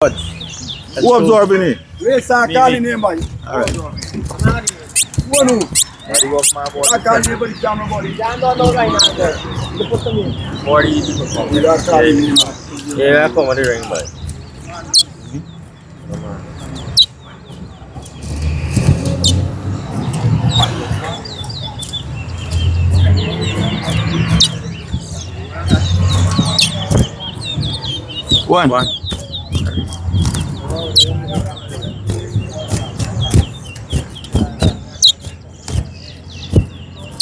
Good. Who absorbing it? We start calling him, boy. Alright. One who? Ready go my boy. I can't hear the camera, buddy. Stand on the right now, there. You put them in. 40 people come. We are calling him. Yeah, come on the ring, boy. Come on. One.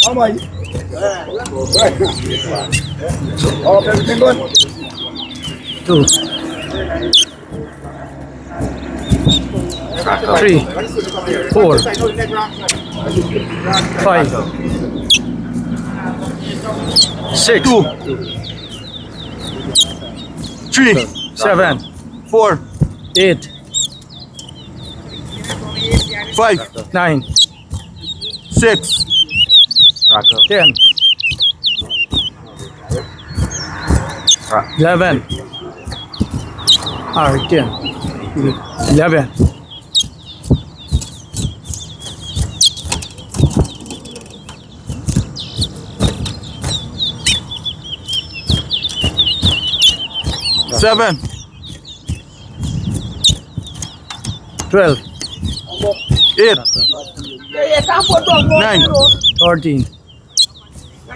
How much? Oh, everything good? 2, 3, 4, 5, 6, 2, 3, 7, 4, 8, 5, 9, 6, 10, 11. Alright, 10, 11, 7, 12, 8, 9, 13,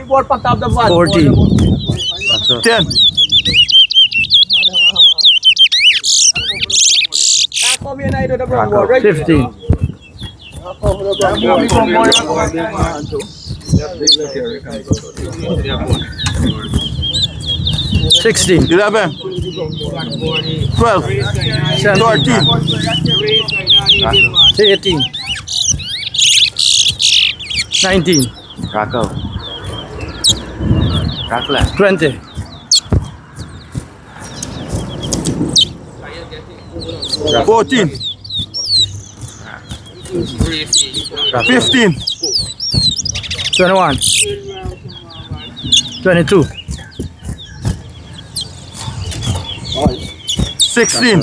14, 10, 15, 16, 11, 12, 13, 18, 19, Rocco. Rock left. 20, 14, 15, 21, 22, 16,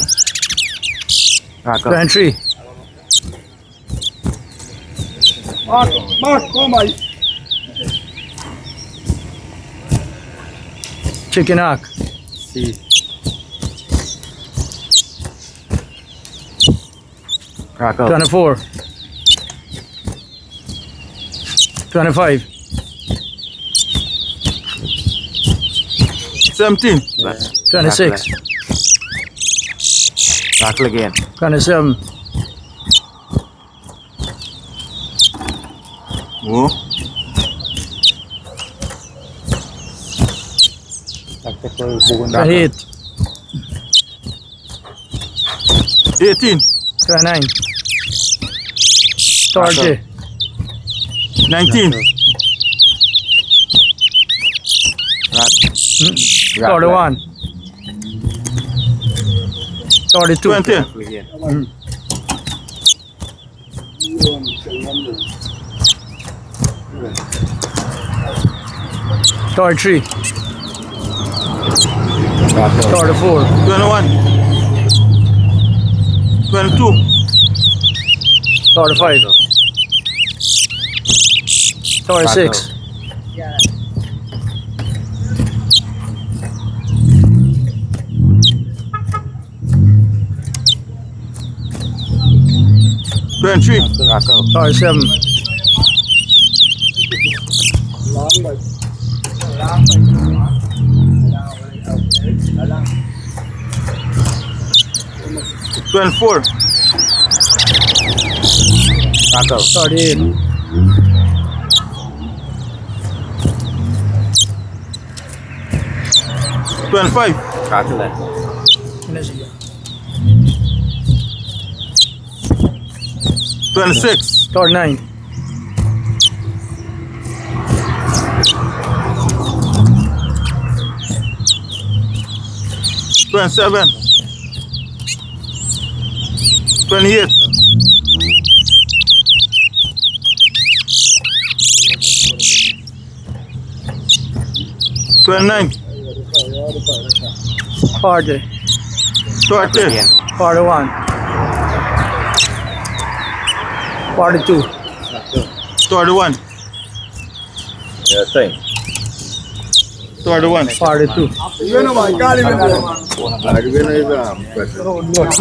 Rocco. 23, Mark, come on. chicken hawk, See. Rocco. 24, 25, 17, Left. 26, Rocco again. 27, oh, 28, 18, 29, 30, 19, 31, 32, 20, Again. 33, Rocco. 34, 21, 22, 35, 36, 23, Rocco. 37, 24, Rocco. 38, 25, Rocco left. 26, 39, 27, 28, 29, 40, 30, Again. 41. 42. 31. Yeah, same. 31. 42. You know, man, call him. The winner is